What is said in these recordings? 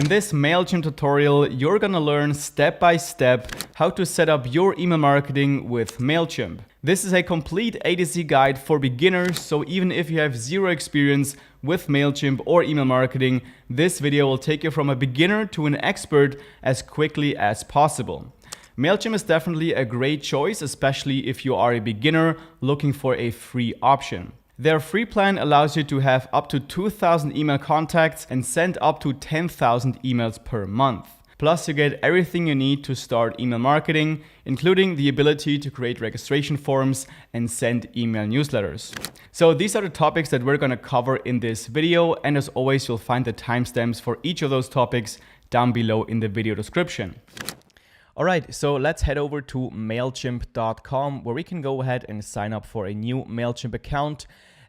In this Mailchimp tutorial, you're gonna learn step by step how to set up your email marketing with Mailchimp. This is a complete A to Z guide for beginners, so even if you have zero experience with Mailchimp or email marketing, this video will take you from a beginner to an expert as quickly as possible. Mailchimp is definitely a great choice, especially if you are a beginner looking for a free option. Their free plan allows you to have up to 2,000 email contacts and send up to 10,000 emails per month. Plus, you get everything you need to start email marketing, including the ability to create registration forms and send email newsletters. So these are the topics that we're gonna cover in this video, and as always, you'll find the timestamps for each of those topics down below in the video description. All right, so let's head over to Mailchimp.com where we can go ahead and sign up for a new Mailchimp account.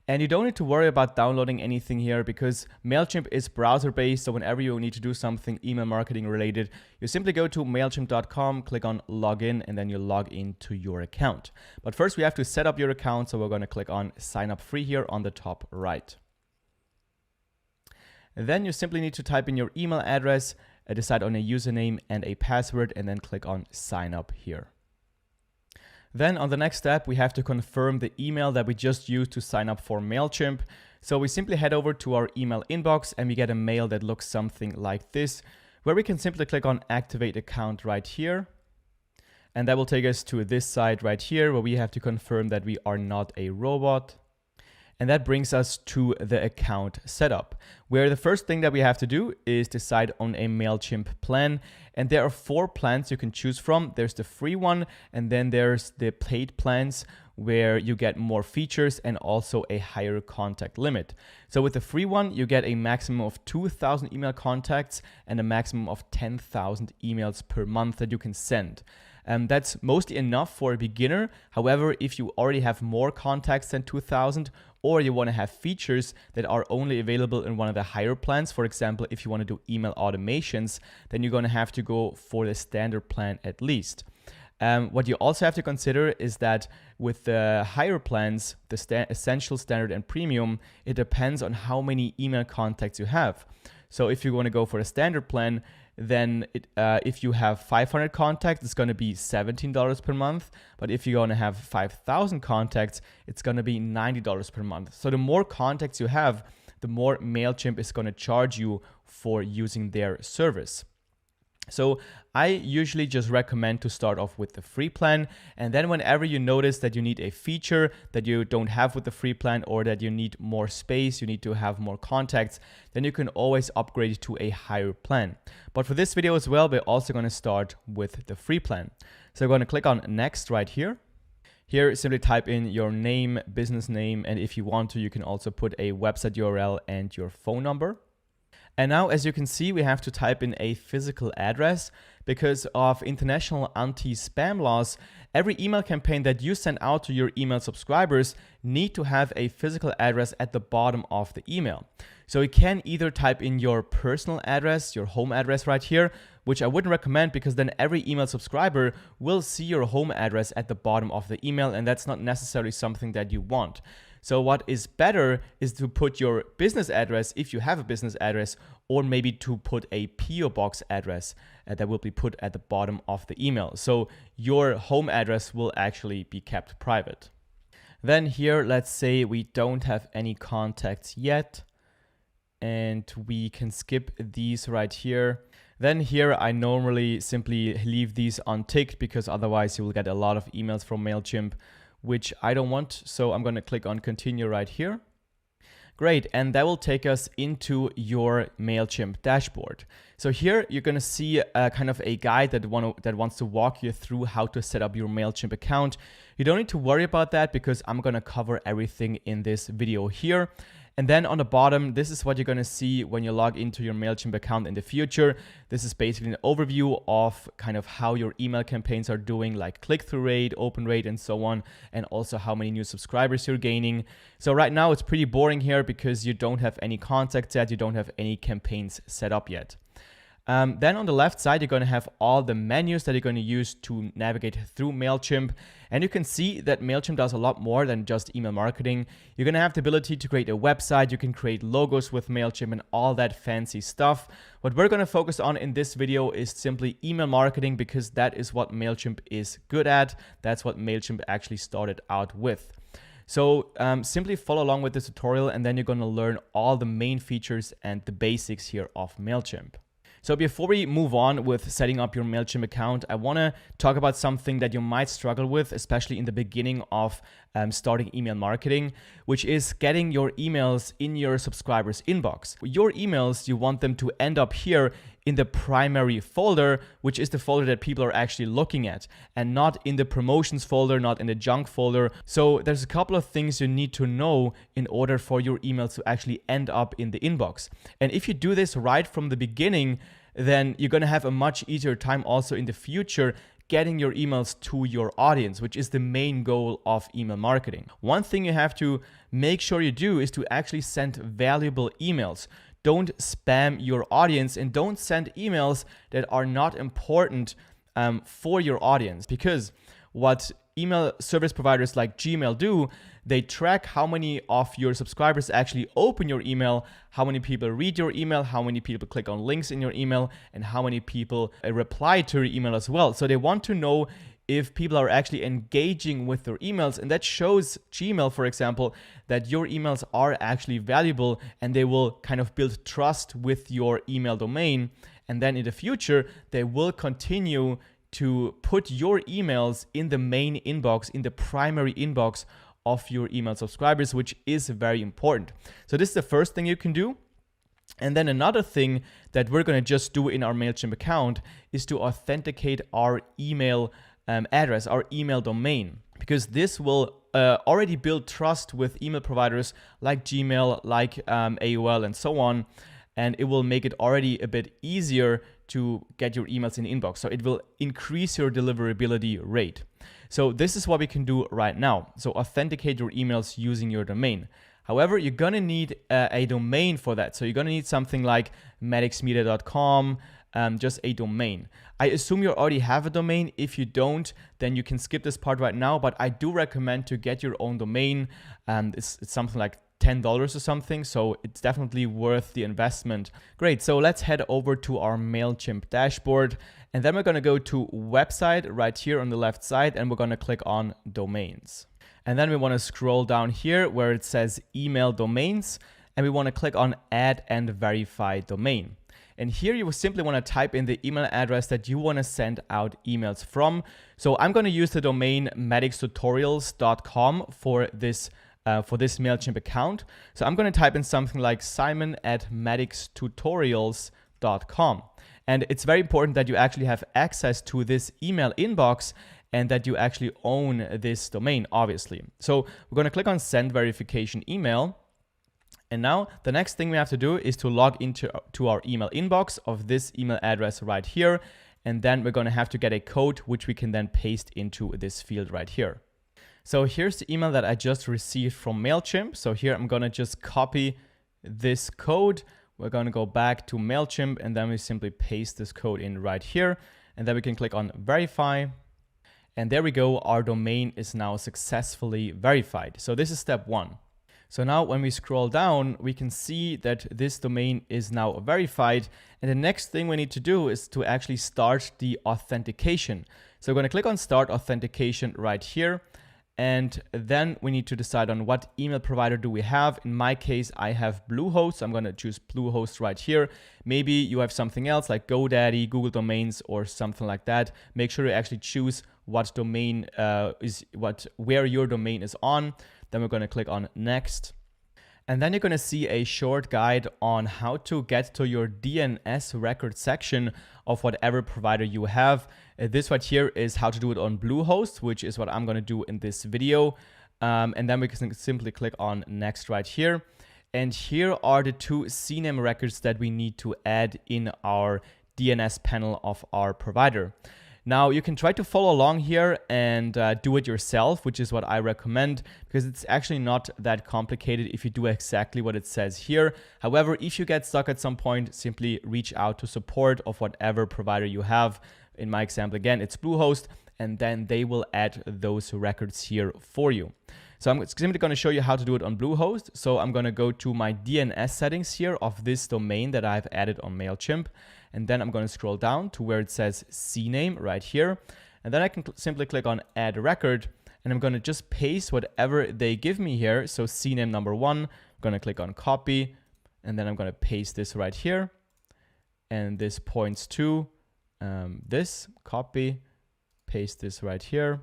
And you don't need to worry about downloading anything here because Mailchimp is browser-based, so whenever you need to do something email marketing related, you simply go to Mailchimp.com, click on login, and then you log into your account. But first we have to set up your account, so we're gonna click on sign up free here on the top right. And then you simply need to type in your email address, decide on a username and a password, and then click on sign up here. Then on the next step, we have to confirm the email that we just used to sign up for Mailchimp. So we simply head over to our email inbox and we get a mail that looks something like this, where we can simply click on activate account right here. And that will take us to this side right here where we have to confirm that we are not a robot. And that brings us to the account setup, where the first thing that we have to do is decide on a Mailchimp plan. And there are 4 plans you can choose from. There's the free one, and then there's the paid plans where you get more features and also a higher contact limit. So with the free one, you get a maximum of 2,000 email contacts and a maximum of 10,000 emails per month that you can send. That's mostly enough for a beginner. However, if you already have more contacts than 2,000, or you want to have features that are only available in one of the higher plans, for example, if you want to do email automations, then you're going to have to go for the standard plan at least. What you also have to consider is that with the higher plans, the essential, standard, and premium, it depends on how many email contacts you have. So if you want to go for a standard plan, then if you have 500 contacts, it's going to be $17 per month. But if you're going to have 5,000 contacts, it's going to be $90 per month. So the more contacts you have, the more Mailchimp is going to charge you for using their service. So I usually just recommend to start off with the free plan, and then whenever you notice that you need a feature that you don't have with the free plan, or that you need more space, you need to have more contacts, then you can always upgrade to a higher plan. But for this video as well, we're also going to start with the free plan. So we're going to click on next right here. Here, simply type in your name, business name, and if you want to, you can also put a website URL and your phone number. And now, as you can see, we have to type in a physical address. Because of international anti-spam laws, every email campaign that you send out to your email subscribers need to have a physical address at the bottom of the email. So you can either type in your personal address, your home address right here, which I wouldn't recommend because then every email subscriber will see your home address at the bottom of the email, and that's not necessarily something that you want. So what is better is to put your business address, if you have a business address, or maybe to put a PO box address that will be put at the bottom of the email. So your home address will actually be kept private. Then here, let's say we don't have any contacts yet, and we can skip these right here. Then here, I normally simply leave these unticked because otherwise you will get a lot of emails from Mailchimp, which I don't want. So I'm going to click on continue right here. Great, and that will take us into your Mailchimp dashboard. So here you're going to see kind of a guide that wants to walk you through how to set up your Mailchimp account. You don't need to worry about that because I'm going to cover everything in this video here. And then on the bottom, this is what you're going to see when you log into your Mailchimp account in the future. This is basically an overview of kind of how your email campaigns are doing, like click-through rate, open rate, and so on, and also how many new subscribers you're gaining. So right now it's pretty boring here because you don't have any contacts yet, you don't have any campaigns set up yet. Then on the left side, you're going to have all the menus that you're going to use to navigate through Mailchimp. And you can see that Mailchimp does a lot more than just email marketing. You're going to have the ability to create a website. You can create logos with Mailchimp and all that fancy stuff. What we're going to focus on in this video is simply email marketing, because that is what Mailchimp is good at. That's what Mailchimp actually started out with. So simply follow along with this tutorial, and then you're going to learn all the main features and the basics here of Mailchimp. So before we move on with setting up your Mailchimp account, I want to talk about something that you might struggle with, especially in the beginning of starting email marketing, which is getting your emails in your subscribers' inbox. Your emails, you want them to end up here in the primary folder, which is the folder that people are actually looking at, and not in the promotions folder, not in the junk folder. So there's a couple of things you need to know in order for your emails to actually end up in the inbox. And if you do this right from the beginning, then you're going to have a much easier time also in the future getting your emails to your audience, which is the main goal of email marketing. One thing you have to make sure you do is to actually send valuable emails. Don't spam your audience, and don't send emails that are not important for your audience, because what email service providers like Gmail do, they track how many of your subscribers actually open your email, how many people read your email, how many people click on links in your email, and how many people reply to your email as well. So they want to know if people are actually engaging with their emails, and that shows Gmail, for example, that your emails are actually valuable, and they will kind of build trust with your email domain. And then in the future, they will continue to put your emails in the main inbox, in the primary inbox of your email subscribers, which is very important. So this is the first thing you can do. And then another thing that we're going to just do in our Mailchimp account is to authenticate our email address, our email domain, because this will already build trust with email providers like Gmail, like AOL, and so on. And it will make it already a bit easier to get your emails in the inbox. So it will increase your deliverability rate. So this is what we can do right now. So authenticate your emails using your domain. However, you're going to need a domain for that. So you're going to need something like medicsmedia.com, just a domain. I assume you already have a domain. If you don't, then you can skip this part right now. But I do recommend to get your own domain. It's something like $10 or something, so it's definitely worth the investment. Great, so let's head over to our Mailchimp dashboard, and then we're going to go to website right here on the left side, and we're going to click on domains. And then we want to scroll down here where it says email domains, and we want to click on add and verify domain. And here you will simply want to type in the email address that you want to send out emails from. So I'm going to use the domain medicstutorials.com for this Mailchimp account. So I'm going to type in something like simon@medicstutorials.com. And it's very important that you actually have access to this email inbox and that you actually own this domain, obviously. So we're going to click on send verification email. And now the next thing we have to do is to log into our email inbox of this email address right here. And then we're going to have to get a code, which we can then paste into this field right here. So here's the email that I just received from Mailchimp. So here I'm going to just copy this code. We're going to go back to Mailchimp, and then we simply paste this code in right here. And then we can click on verify. And there we go. Our domain is now successfully verified. So this is step one. So now when we scroll down, we can see that this domain is now verified. And the next thing we need to do is to actually start the authentication. So we're going to click on start authentication right here. And then we need to decide on what email provider do we have. In my case, I have Bluehost. I'm going to choose Bluehost right here. Maybe you have something else like GoDaddy, Google Domains, or something like that. Make sure you actually choose what domain where your domain is on. Then we're going to click on next. And then you're going to see a short guide on how to get to your DNS record section of whatever provider you have. This right here is how to do it on Bluehost, which is what I'm going to do in this video. And then we can simply click on next right here. And here are the two CNAME records that we need to add in our DNS panel of our provider. Now you can try to follow along here and do it yourself, which is what I recommend, because it's actually not that complicated if you do exactly what it says here. However, if you get stuck at some point, simply reach out to support of whatever provider you have. In my example, again, it's Bluehost, and then they will add those records here for you. So I'm simply going to show you how to do it on Bluehost. So I'm going to go to my DNS settings here of this domain that I've added on Mailchimp. And then I'm going to scroll down to where it says CNAME right here. And then I can simply click on add record. And I'm going to just paste whatever they give me here. So CNAME number 1, I'm going to click on copy. And then I'm going to paste this right here. And this points to this, copy, paste this right here.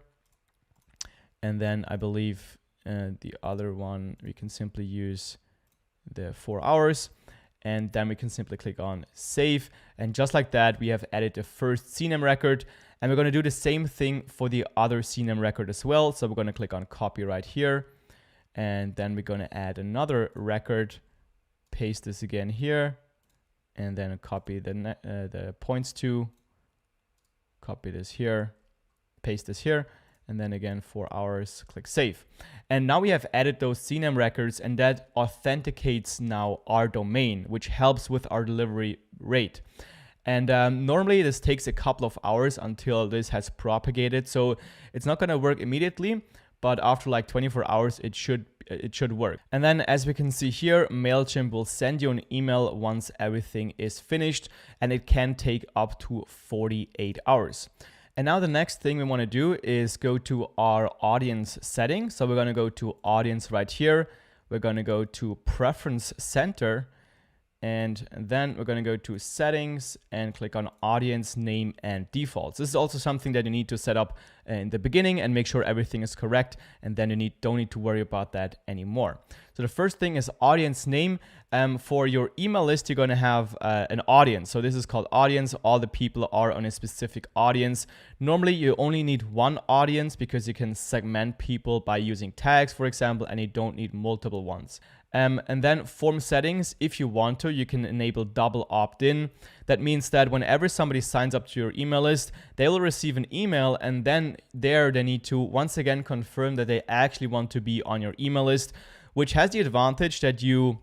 And then I believe the other one, we can simply use the 4 hours. And then we can simply click on save. And just like that, we have added the first CNAME record. And we're going to do the same thing for the other CNAME record as well. So we're going to click on copy right here. And then we're going to add another record, paste this again here, and then copy the points to, copy this here, paste this here. And then again, 4 hours, click save. And now we have added those CNAME records, and that authenticates now our domain, which helps with our delivery rate. And normally this takes a couple of hours until this has propagated. So it's not gonna work immediately, but after like 24 hours, it should work. And then as we can see here, Mailchimp will send you an email once everything is finished, and it can take up to 48 hours. And now the next thing we want to do is go to our audience settings. So we're going to go to audience right here. We're going to go to preference center. And then we're going to go to settings and click on audience name and defaults. This is also something that you need to set up in the beginning and make sure everything is correct. And then you don't need to worry about that anymore. So the first thing is audience name. For your email list, you're going to have an audience. So this is called audience. All the people are on a specific audience. Normally, you only need one audience because you can segment people by using tags, for example, and you don't need multiple ones. And then form settings, if you want to, you can enable double opt-in. That means that whenever somebody signs up to your email list, they will receive an email, and then there they need to once again confirm that they actually want to be on your email list, which has the advantage that you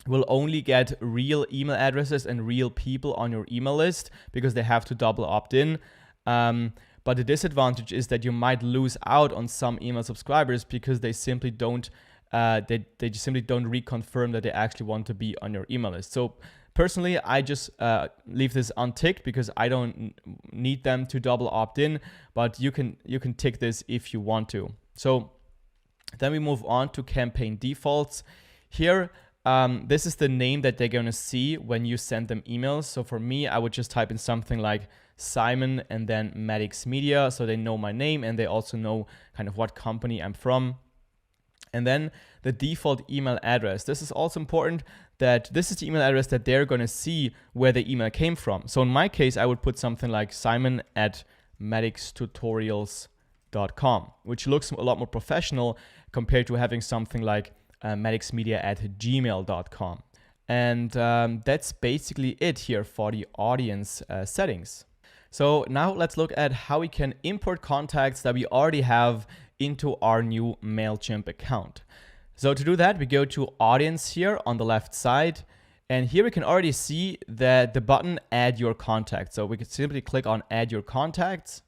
will only get real email addresses and real people on your email list because they have to double opt-in. But the disadvantage is that you might lose out on some email subscribers because they simply don't they just simply don't reconfirm that they actually want to be on your email list. So personally, I just leave this unticked because I don't need them to double opt in, but you can tick this if you want to. So then we move on to campaign defaults. Here, this is the name that they're going to see when you send them emails. So for me, I would just type in something like Simon and then Maddox Media, so they know my name and they also know kind of what company I'm from. And then the default email address. This is also important, that this is the email address that they're going to see where the email came from. So in my case, I would put something like simon@maddoxtutorials.com, which looks a lot more professional compared to having something like maddoxmedia@gmail.com. And that's basically it here for the audience settings. So now let's look at how we can import contacts that we already have into our new Mailchimp account. So to do that, we go to audience here on the left side. And here we can already see that the button add your contacts. So we can simply click on add your contacts.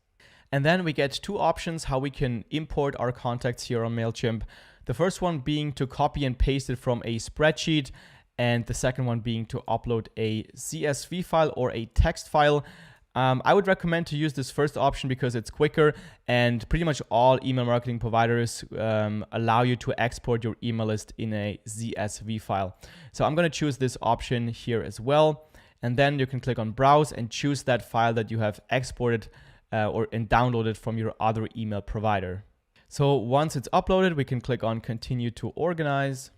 And then we get two options how we can import our contacts here on Mailchimp. The first one being to copy and paste it from a spreadsheet. And the second one being to upload a CSV file or a text file. I would recommend to use this first option because it's quicker, and pretty much all email marketing providers allow you to export your email list in a CSV file. So I'm going to choose this option here as well. And then you can click on browse and choose that file that you have exported and downloaded from your other email provider. So once it's uploaded, we can click on continue to organize.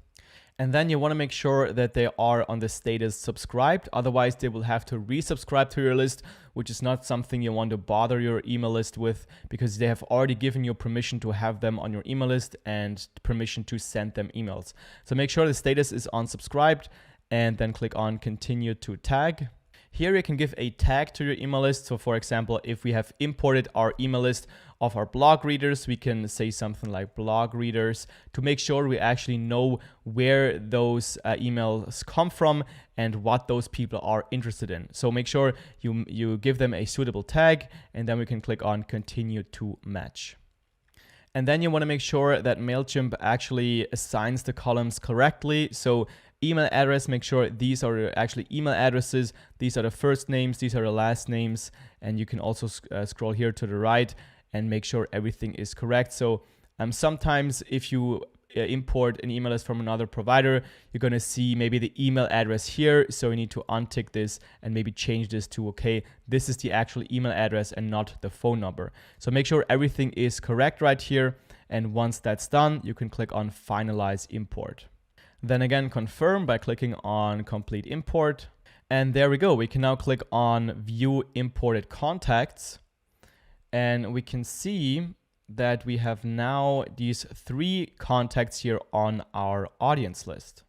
And then you want to make sure that they are on the status subscribed. Otherwise, they will have to resubscribe to your list, which is not something you want to bother your email list with because they have already given you permission to have them on your email list and permission to send them emails. So make sure the status is on subscribed and then click on continue to tag. Here you can give a tag to your email list. So for example, if we have imported our email list of our blog readers, we can say something like blog readers to make sure we actually know where those emails come from and what those people are interested in. So make sure you give them a suitable tag, and then we can click on continue to match. And then you want to make sure that Mailchimp actually assigns the columns correctly. So email address, make sure these are actually email addresses. These are the first names, these are the last names. And you can also scroll here to the right and make sure everything is correct. So sometimes if you import an email list from another provider, you're going to see maybe the email address here. So you need to untick this and maybe change this to, okay, this is the actual email address and not the phone number. So make sure everything is correct right here. And once that's done, you can click on finalize import. Then again, confirm by clicking on complete import. And there we go. We can now click on view imported contacts. And we can see that we have now these 3 contacts here on our audience list.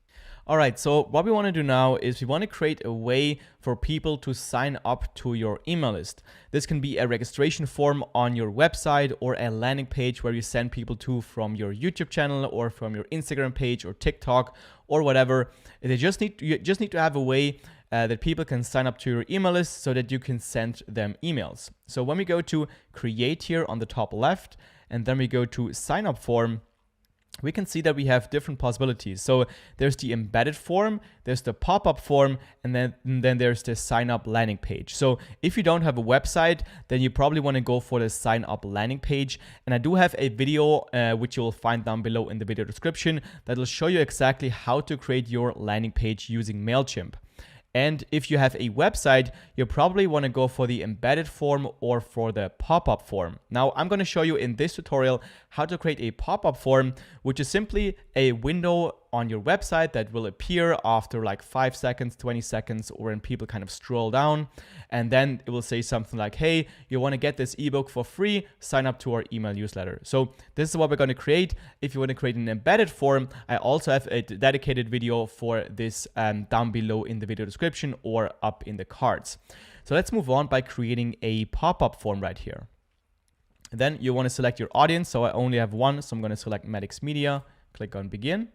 All right, so what we want to do now is we want to create a way for people to sign up to your email list. This can be a registration form on your website or a landing page where you send people to from your YouTube channel or from your Instagram page or TikTok or whatever. You just need to have a way that people can sign up to your email list so that you can send them emails. So when we go to create here on the top left, and then we go to sign up form, we can see that we have different possibilities. So there's the embedded form, there's the pop-up form, and then there's the sign up landing page. So if you don't have a website, then you probably want to go for the sign up landing page. And I do have a video, which you will find down below in the video description, that will show you exactly how to create your landing page using Mailchimp. And if you have a website, you probably want to go for the embedded form or for the pop-up form. Now, I'm going to show you in this tutorial how to create a pop-up form, which is simply a window on your website that will appear after like 5 seconds, 20 seconds, or when people kind of scroll down. And then it will say something like, hey, you want to get this ebook for free, sign up to our email newsletter. So this is what we're going to create. If you want to create an embedded form, I also have a dedicated video for this down below in the video description or up in the cards. So let's move on by creating a pop-up form right here. Then you want to select your audience. So I only have one, so I'm going to select Maddox Media, click on begin.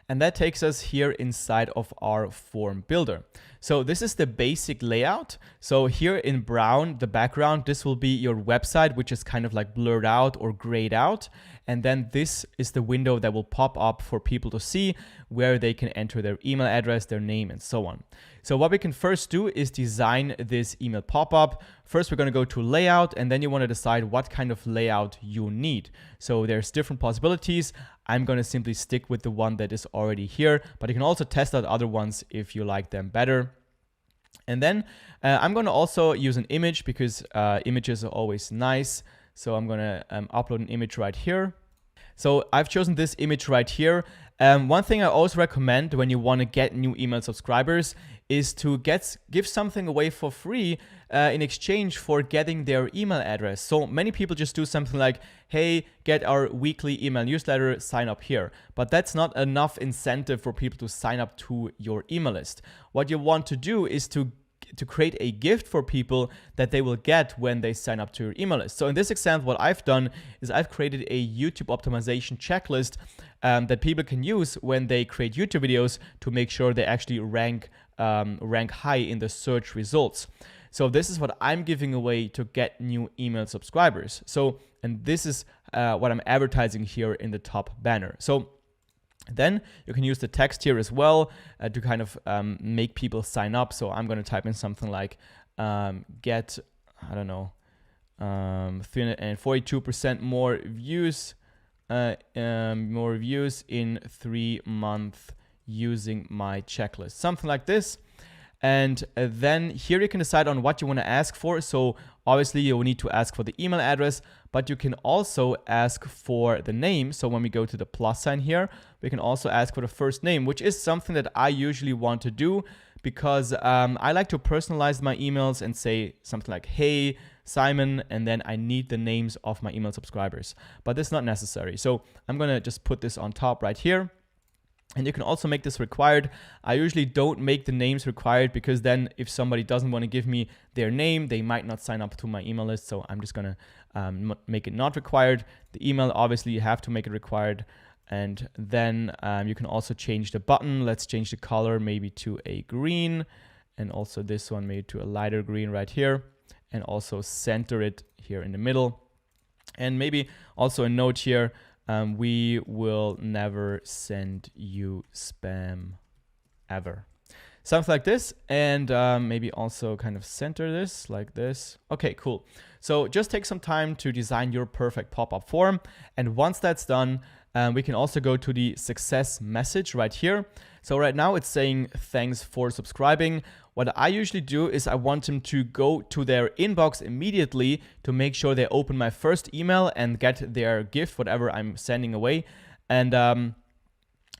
And that takes us here inside of our form builder. So this is the basic layout. So here in brown, the background, this will be your website, which is kind of like blurred out or grayed out. And then this is the window that will pop up for people to see where they can enter their email address, their name, and so on. So what we can first do is design this email pop-up. First, we're going to go to layout, and then you want to decide what kind of layout you need. So there's different possibilities. I'm going to simply stick with the one that is already here, but you can also test out other ones if you like them better. And then I'm going to also use an image because images are always nice. So I'm going to upload an image right here. So I've chosen this image right here. One thing I also recommend when you want to get new email subscribers is to give something away for free in exchange for getting their email address. So many people just do something like, hey, get our weekly email newsletter, sign up here. But that's not enough incentive for people to sign up to your email list. What you want to do is to create a gift for people that they will get when they sign up to your email list. So in this example, what I've done is I've created a YouTube optimization checklist that people can use when they create YouTube videos to make sure they actually rank high in the search results. So this is what I'm giving away to get new email subscribers. So, and this is what I'm advertising here in the top banner. So then you can use the text here as well to kind of make people sign up. So I'm going to type in something like get, I don't know, 342% more views in 3 months using my checklist, something like this. And then here you can decide on what you want to ask for. So obviously you will need to ask for the email address, but you can also ask for the name. So when we go to the plus sign here, we can also ask for the first name, which is something that I usually want to do because I like to personalize my emails and say something like, hey, Simon, and then I need the names of my email subscribers. But this is not necessary. So I'm going to just put this on top right here. And you can also make this required. I usually don't make the names required because then if somebody doesn't want to give me their name, they might not sign up to my email list. So I'm just going to make it not required. The email, obviously, you have to make it required. And then you can also change the button. Let's change the color maybe to a green. And also this one maybe to a lighter green right here. And also center it here in the middle. And maybe also a note here. We will never send you spam ever. Something like this. And maybe also kind of center this like this. Okay, cool. So just take some time to design your perfect pop-up form. And once that's done, we can also go to the success message right here. So right now it's saying thanks for subscribing. What I usually do is I want them to go to their inbox immediately to make sure they open my first email and get their gift, whatever I'm sending away. And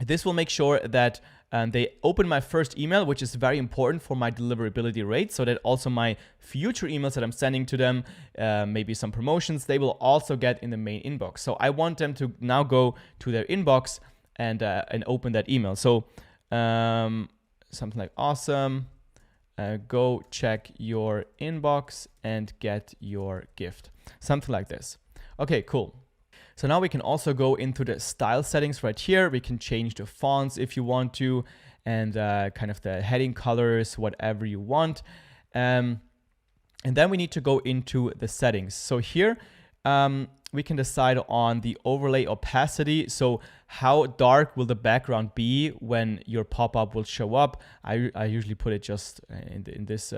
this will make sure that they open my first email, which is very important for my deliverability rate, so that also my future emails that I'm sending to them, maybe some promotions, they will also get in the main inbox. So I want them to now go to their inbox and open that email. So something like awesome. Go check your inbox and get your gift. Something like this. Okay, cool. So now we can also go into the style settings right here. We can change the fonts if you want to, and kind of the heading colors, whatever you want. And then we need to go into the settings. So here we can decide on the overlay opacity. So how dark will the background be when your pop-up will show up? I usually put it just in this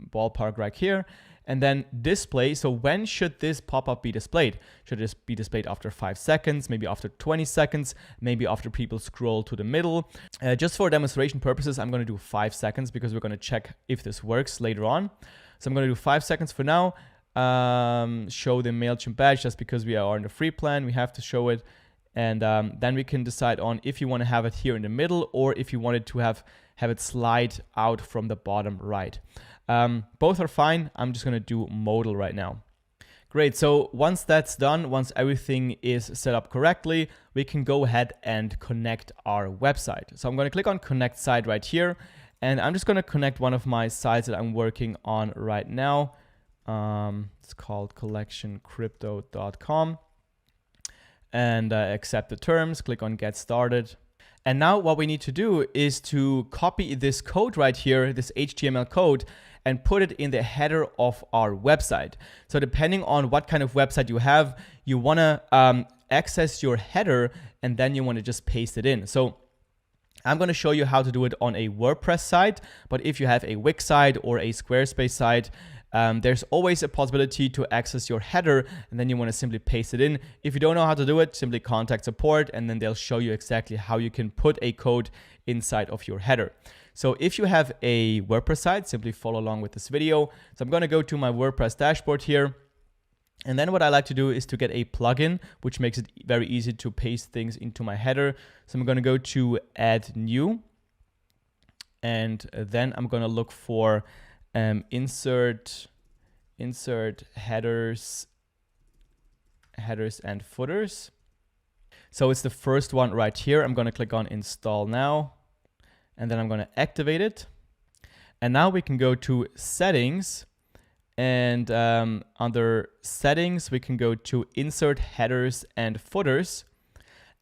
ballpark right here. And then display. So when should this pop-up be displayed? Should this be displayed after 5 seconds, maybe after 20 seconds, maybe after people scroll to the middle? Just for demonstration purposes, I'm going to do 5 seconds because we're going to check if this works later on. So I'm going to do 5 seconds for now. Show the Mailchimp badge just because we are in the free plan. We have to show it. And then we can decide on if you want to have it here in the middle or if you wanted to have it slide out from the bottom right. Both are fine. I'm just going to do modal right now. Great. So once that's done, once everything is set up correctly, we can go ahead and connect our website. So I'm going to click on connect site right here. And I'm just going to connect one of my sites that I'm working on right now. It's called collectioncrypto.com. And accept the terms, click on get started. And now what we need to do is to copy this code right here, this HTML code, and put it in the header of our website. So depending on what kind of website you have, you want to access your header and then you want to just paste it in. So I'm going to show you how to do it on a WordPress site, but if you have a Wix site or a Squarespace site, there's always a possibility to access your header and then you want to simply paste it in. If you don't know how to do it, simply contact support and then they'll show you exactly how you can put a code inside of your header. So if you have a WordPress site, simply follow along with this video. So I'm going to go to my WordPress dashboard here. And then what I like to do is to get a plugin, which makes it very easy to paste things into my header. So I'm going to go to add new. And then I'm going to look for insert headers and footers. So it's the first one right here. I'm going to click on install now, and then I'm going to activate it. And now we can go to settings, and under settings, we can go to insert headers and footers.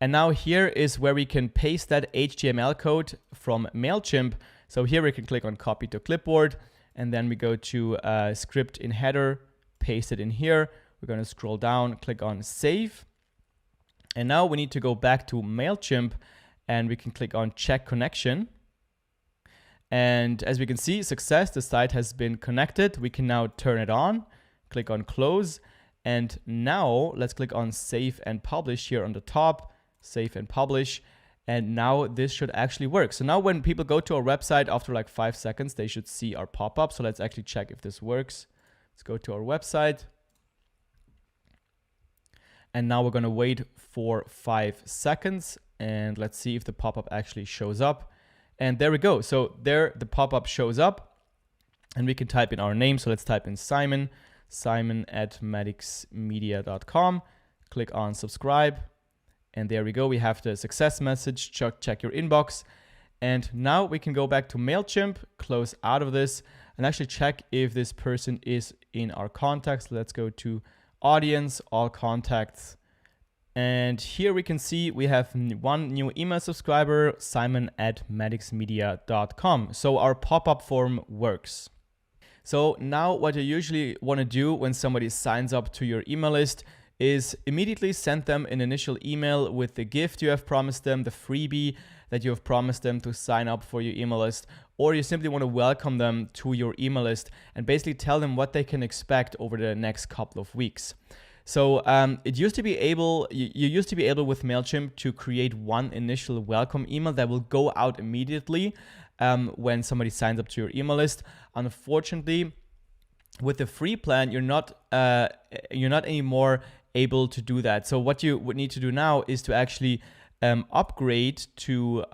And now here is where we can paste that HTML code from Mailchimp. So here we can click on copy to clipboard. And then we go to script in header, paste it in here. We're going to scroll down, click on save. And now we need to go back to Mailchimp and we can click on check connection. And as we can see, success, the site has been connected. We can now turn it on, click on close. And now let's click on save and publish here on the top, save and publish. And now this should actually work. So now when people go to our website after like 5 seconds, they should see our pop-up. So let's actually check if this works. Let's go to our website. And now we're going to wait for 5 seconds. And let's see if the pop-up actually shows up. And there we go. So there the pop-up shows up. And we can type in our name. So let's type in Simon at madixmedia.com. Click on subscribe. And there we go. We have the success message. Check your inbox. And now we can go back to Mailchimp, close out of this, and actually check if this person is in our contacts. Let's go to audience, all contacts. And here we can see we have one new email subscriber, simon@madixmedia.com. So our pop-up form works. So now what you usually want to do when somebody signs up to your email list is immediately send them an initial email with the gift you have promised them, the freebie that you have promised them to sign up for your email list, or you simply want to welcome them to your email list and basically tell them what they can expect over the next couple of weeks. So you used to be able with Mailchimp to create one initial welcome email that will go out immediately when somebody signs up to your email list. Unfortunately, with the free plan, you're not anymore able to do that. So what you would need to do now is to actually upgrade to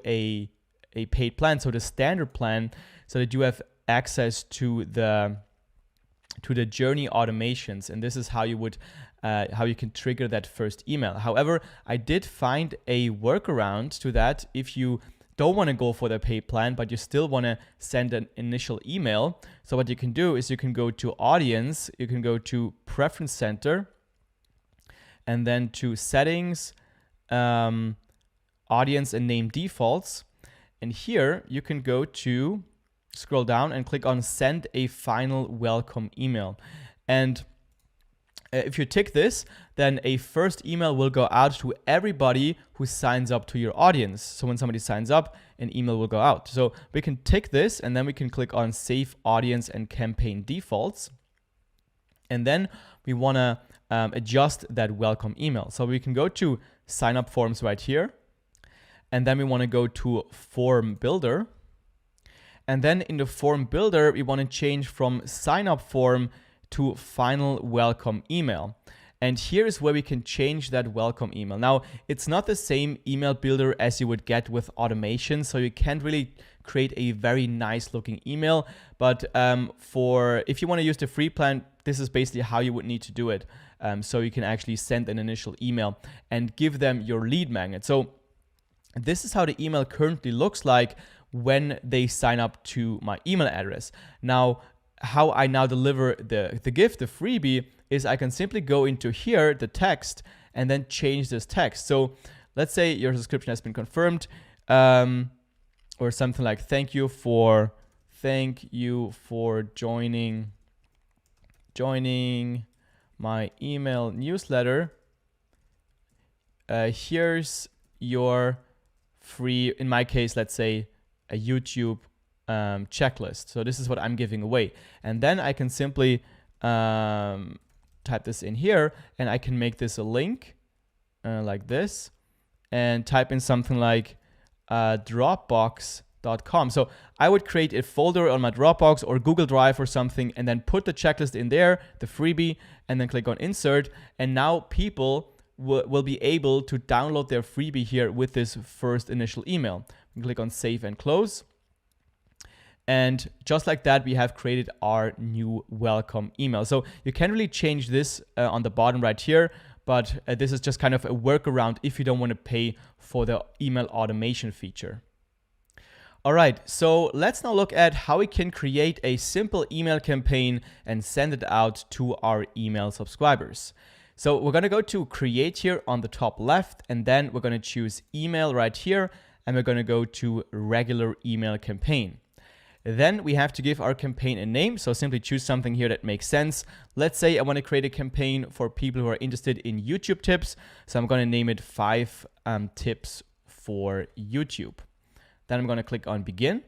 a paid plan, so the standard plan, so that you have access to the journey automations, and this is how you can trigger that first email. However, I did find a workaround to that. If you don't want to go for the paid plan, but you still want to send an initial email, so what you can do is you can go to audience, you can go to preference center, and then to settings, audience and name defaults. And here you can go to scroll down and click on send a final welcome email. And if you tick this, then a first email will go out to everybody who signs up to your audience. So when somebody signs up, an email will go out. So we can tick this, and then we can click on save audience and campaign defaults. And then we want to adjust that welcome email. So we can go to sign up forms right here. And then we want to go to form builder. And then in the form builder, we want to change from sign up form to final welcome email. And here's where we can change that welcome email. Now, it's not the same email builder as you would get with automation, so you can't really create a very nice looking email. But if you want to use the free plan, this is basically how you would need to do it. So you can actually send an initial email and give them your lead magnet. So this is how the email currently looks like when they sign up to my email address. Now, how I now deliver the gift, the freebie, is I can simply go into here, the text, and then change this text. So let's say your subscription has been confirmed, or something like thank you for joining my email newsletter. Here's your free, in my case, let's say a YouTube checklist. So this is what I'm giving away. And then I can simply type this in here, and I can make this a link like this, and type in something like Dropbox.com. So I would create a folder on my Dropbox or Google Drive or something, and then put the checklist in there, the freebie, and then click on insert. And now people will be able to download their freebie here with this first initial email. Click on save and close. And just like that, we have created our new welcome email. So you can't really change this on the bottom right here, but this is just kind of a workaround if you don't want to pay for the email automation feature. All right, so let's now look at how we can create a simple email campaign and send it out to our email subscribers. So we're going to go to create here on the top left, and then we're going to choose email right here, and we're going to go to regular email campaign. Then we have to give our campaign a name. So simply choose something here that makes sense. Let's say I want to create a campaign for people who are interested in YouTube tips. So I'm going to name it 5 tips for YouTube. Then I'm going to click on begin.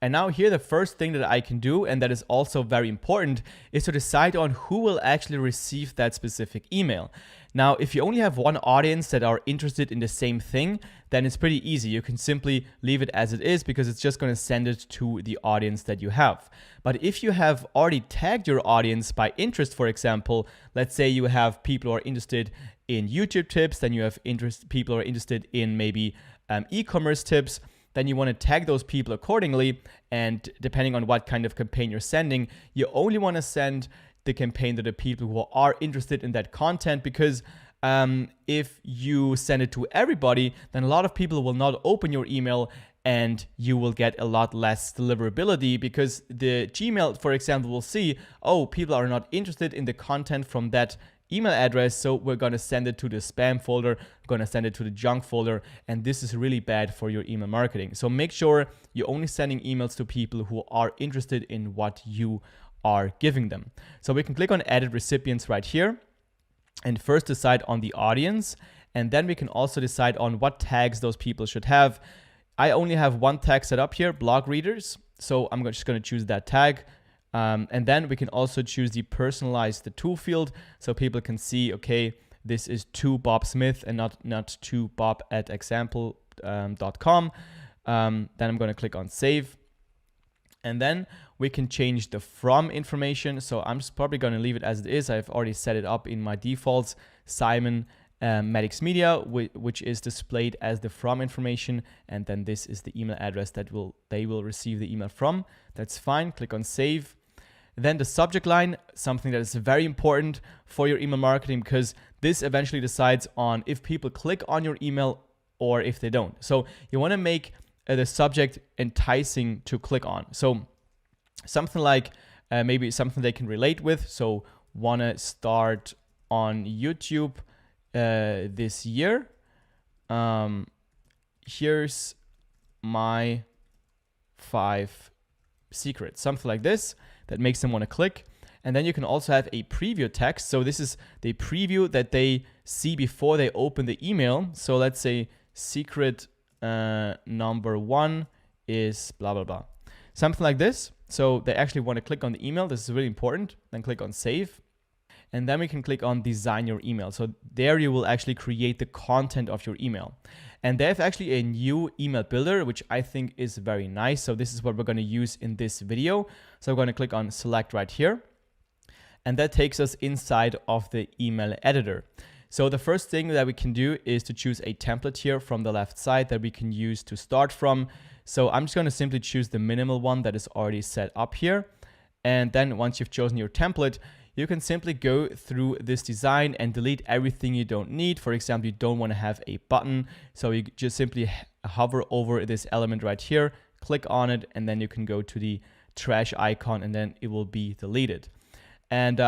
And now here, the first thing that I can do, and that is also very important, is to decide on who will actually receive that specific email. Now, if you only have one audience that are interested in the same thing, then it's pretty easy. You can simply leave it as it is because it's just going to send it to the audience that you have. But if you have already tagged your audience by interest, for example, let's say you have people who are interested in YouTube tips, then you have people who are interested in maybe e-commerce tips, then you want to tag those people accordingly. And depending on what kind of campaign you're sending, you only want to send the campaign to the people who are interested in that content, because If you send it to everybody, then a lot of people will not open your email, and you will get a lot less deliverability, because the Gmail, for example, will see, oh, people are not interested in the content from that email address, so we're going to send it to the spam folder, we're going to send it to the junk folder, and this is really bad for your email marketing. So make sure you're only sending emails to people who are interested in what you are giving them. So we can click on edit recipients right here, and first decide on the audience, and then we can also decide on what tags those people should have. I only have one tag set up here, blog readers, so I'm just going to choose that tag. And then we can also choose the personalize the to field, so people can see, okay, this is to Bob Smith and not to bob@example.com. Then I'm going to click on save. And then we can change the from information. So I'm just probably going to leave it as it is. I've already set it up in my defaults, Simon Maddox Media, which is displayed as the from information. And then this is the email address that they will receive the email from. That's fine. Click on save. Then the subject line, something that is very important for your email marketing, because this eventually decides on if people click on your email or if they don't. So you want to make the subject enticing to click on. So something like maybe something they can relate with. So want to start on YouTube this year. Here's my 5 secrets, something like this, that makes them want to click. And then you can also have a preview text. So this is the preview that they see before they open the email. So let's say secret number 1 is blah, blah, blah. Something like this. So they actually want to click on the email. This is really important. Then click on save. And then we can click on design your email. So there you will actually create the content of your email. And they have actually a new email builder, which I think is very nice. So this is what we're going to use in this video. So I'm going to click on select right here. And that takes us inside of the email editor. So the first thing that we can do is to choose a template here from the left side that we can use to start from. So I'm just going to simply choose the minimal one that is already set up here. And then once you've chosen your template, you can simply go through this design and delete everything you don't need. For example, you don't want to have a button. So you just simply hover over this element right here, click on it, and then you can go to the trash icon, and then it will be deleted. And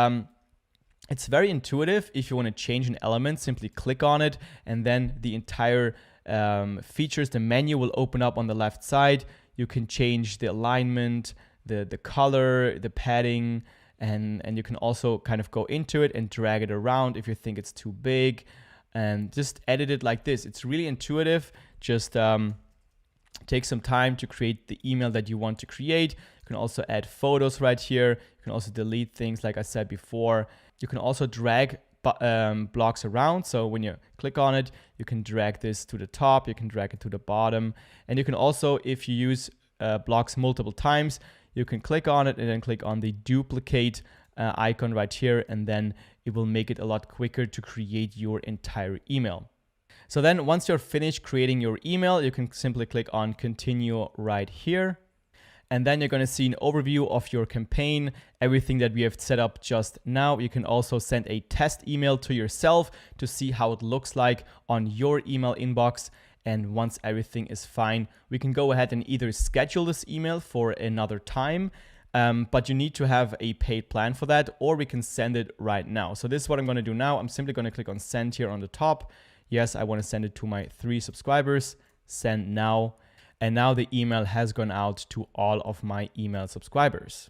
it's very intuitive. If you want to change an element, simply click on it, and then the entire features, the menu will open up on the left side. You can change the alignment, the color, the padding, and you can also kind of go into it and drag it around if you think it's too big, and just edit it like this. It's really intuitive. Just take some time to create the email that you want to create. You can also add photos right here. You can also delete things like I said before. You can also drag blocks around. So when you click on it, you can drag this to the top, you can drag it to the bottom. And you can also, if you use blocks multiple times, you can click on it and then click on the duplicate icon right here, and then it will make it a lot quicker to create your entire email. So then once you're finished creating your email, you can simply click on continue right here. And then you're going to see an overview of your campaign, everything that we have set up just now. You can also send a test email to yourself to see how it looks like on your email inbox. And once everything is fine, we can go ahead and either schedule this email for another time, but you need to have a paid plan for that, or we can send it right now. So this is what I'm going to do now. I'm simply going to click on send here on the top. Yes, I want to send it to my 3 subscribers. Send now. And now the email has gone out to all of my email subscribers.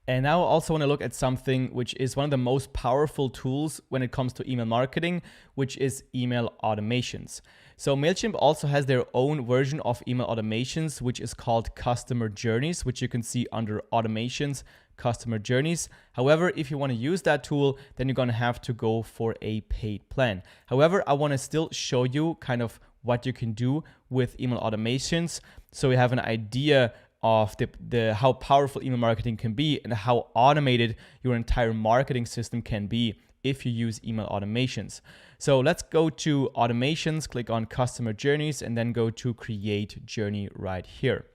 And now I also want to look at something which is one of the most powerful tools when it comes to email marketing, which is email automations. So Mailchimp also has their own version of email automations, which is called customer journeys, which you can see under automations, customer journeys. However, if you want to use that tool, then you're going to have to go for a paid plan. However, I want to still show you kind of what you can do with email automations, so you have an idea of the how powerful email marketing can be and how automated your entire marketing system can be if you use email automations. So let's go to automations, click on customer journeys, and then go to create journey right here.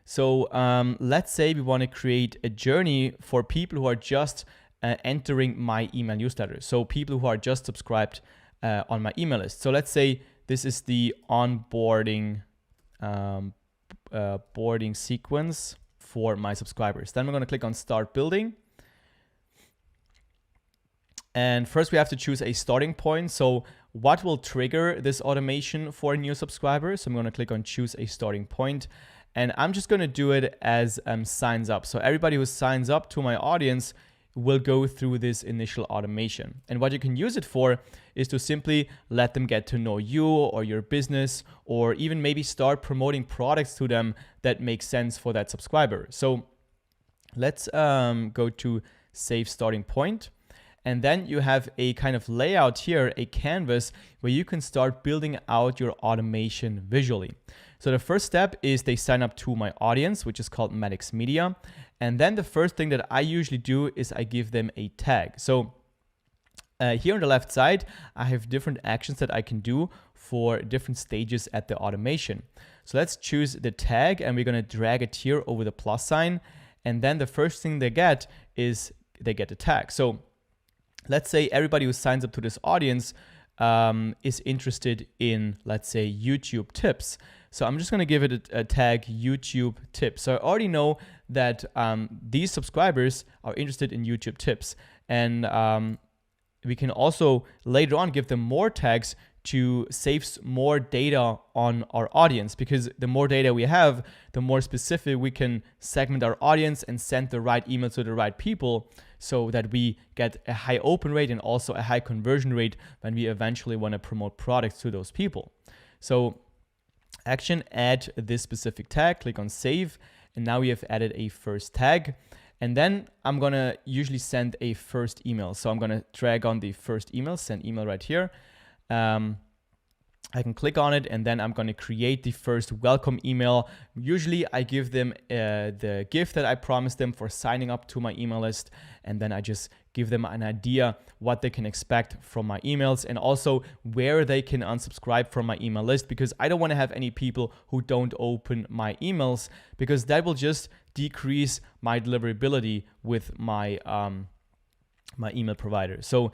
So let's say we want to create a journey for people who are just entering my email newsletter. So people who are just subscribed on my email list. So let's say this is the onboarding boarding sequence for my subscribers. Then we're going to click on Start Building. And first we have to choose a starting point. So what will trigger this automation for a new subscriber? So I'm going to click on Choose a Starting Point. And I'm just going to do it as signs up. So everybody who signs up to my audience will go through this initial automation. And what you can use it for is to simply let them get to know you or your business, or even maybe start promoting products to them that make sense for that subscriber. So let's go to Save Starting Point. And then you have a kind of layout here, a canvas, where you can start building out your automation visually. So the first step is they sign up to my audience, which is called Maddox Media. And then the first thing that I usually do is I give them a tag. So here on the left side, I have different actions that I can do for different stages at the automation. So let's choose the tag, and we're going to drag it here over the plus sign. And then the first thing they get is they get a tag. So let's say everybody who signs up to this audience is interested in, let's say, YouTube tips. So I'm just going to give it a tag YouTube tips. So I already know that these subscribers are interested in YouTube tips. And we can also later on give them more tags to save more data on our audience, because the more data we have, the more specific we can segment our audience and send the right email to the right people, so that we get a high open rate and also a high conversion rate when we eventually want to promote products to those people. So action, add this specific tag, click on save, and now we have added a first tag. And then I'm going to usually send a first email. So I'm going to drag on the first email, send email right here. I can click on it, and then I'm going to create the first welcome email. Usually I give them the gift that I promised them for signing up to my email list, and then I just give them an idea what they can expect from my emails, and also where they can unsubscribe from my email list, because I don't want to have any people who don't open my emails, because that will just decrease my deliverability with my my email provider. So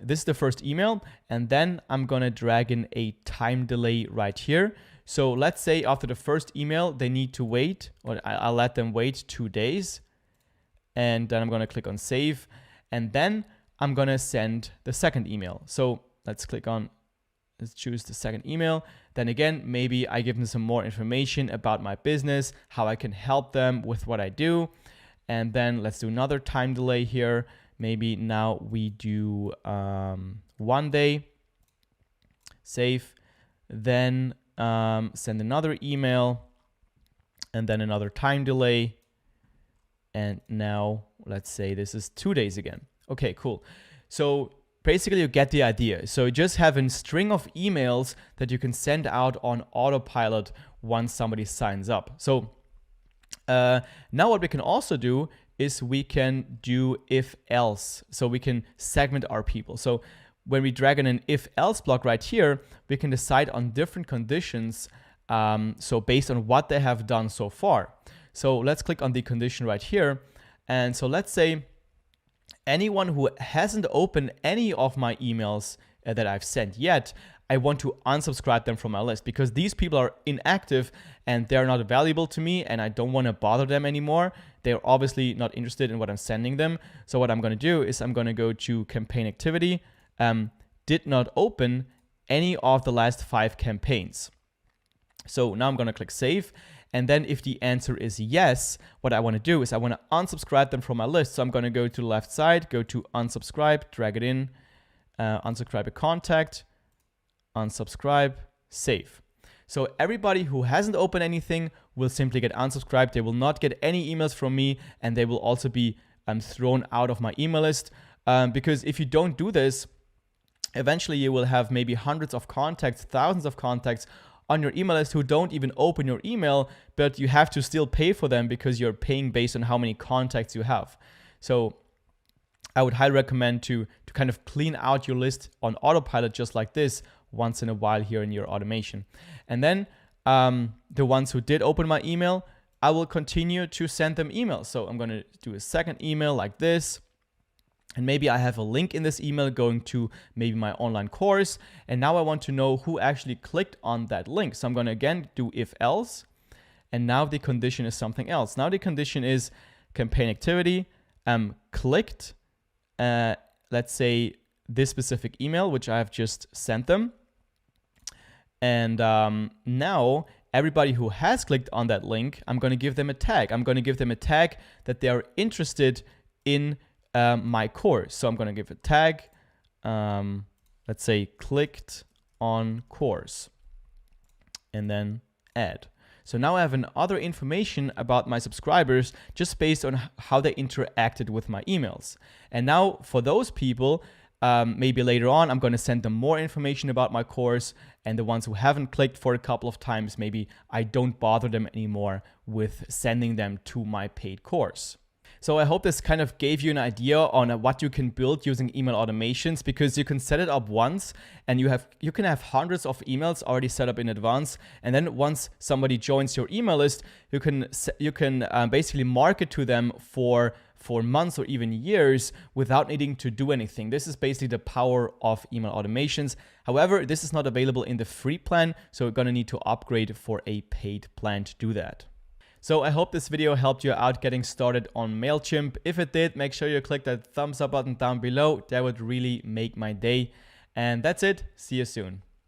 this is the first email, and then I'm gonna drag in a time delay right here. So let's say after the first email, they need to wait, or I'll let them wait 2 days, and then I'm gonna click on save, and then I'm gonna send the second email. So let's choose the second email. Then again, maybe I give them some more information about my business, how I can help them with what I do. And then let's do another time delay here. Maybe now we do 1 day, save, then send another email, and then another time delay. And now let's say this is 2 days again. Okay, cool. So basically you get the idea. So you just have a string of emails that you can send out on autopilot once somebody signs up. So now what we can also do is we can do if else. So we can segment our people. So when we drag in an if else block right here, we can decide on different conditions. So based on what they have done so far. So let's click on the condition right here. And so let's say anyone who hasn't opened any of my emails that I've sent yet, I want to unsubscribe them from my list, because these people are inactive and they're not valuable to me, and I don't want to bother them anymore. They're obviously not interested in what I'm sending them. So what I'm going to do is I'm going to go to campaign activity, did not open any of the last 5 campaigns. So now I'm going to click save. And then if the answer is yes, what I want to do is I want to unsubscribe them from my list. So I'm going to go to the left side, go to unsubscribe, drag it in, unsubscribe a contact, unsubscribe, save. So everybody who hasn't opened anything will simply get unsubscribed. They will not get any emails from me, and they will also be thrown out of my email list. Because if you don't do this, eventually you will have maybe hundreds of contacts, thousands of contacts on your email list who don't even open your email, but you have to still pay for them because you're paying based on how many contacts you have. So I would highly recommend to kind of clean out your list on autopilot just like this once in a while here in your automation. And then the ones who did open my email, I will continue to send them emails. So I'm going to do a second email like this. And maybe I have a link in this email going to maybe my online course. And now I want to know who actually clicked on that link. So I'm going to again do if else. And now the condition is something else. Now the condition is campaign activity clicked, let's say this specific email, which I have just sent them. And now everybody who has clicked on that link, I'm going to give them a tag. I'm going to give them a tag that they are interested in my course. So I'm going to give a tag, let's say clicked on course, and then add. So now I have other information about my subscribers just based on how they interacted with my emails. And now for those people, maybe later on, I'm going to send them more information about my course, and the ones who haven't clicked for a couple of times, maybe I don't bother them anymore with sending them to my paid course. So I hope this kind of gave you an idea on what you can build using email automations, because you can set it up once and you can have hundreds of emails already set up in advance. And then once somebody joins your email list, you can basically market to them for months or even years without needing to do anything. This is basically the power of email automations. However, this is not available in the free plan, so you're gonna need to upgrade for a paid plan to do that. So I hope this video helped you out getting started on Mailchimp. If it did, make sure you click that thumbs up button down below. That would really make my day. And that's it. See you soon.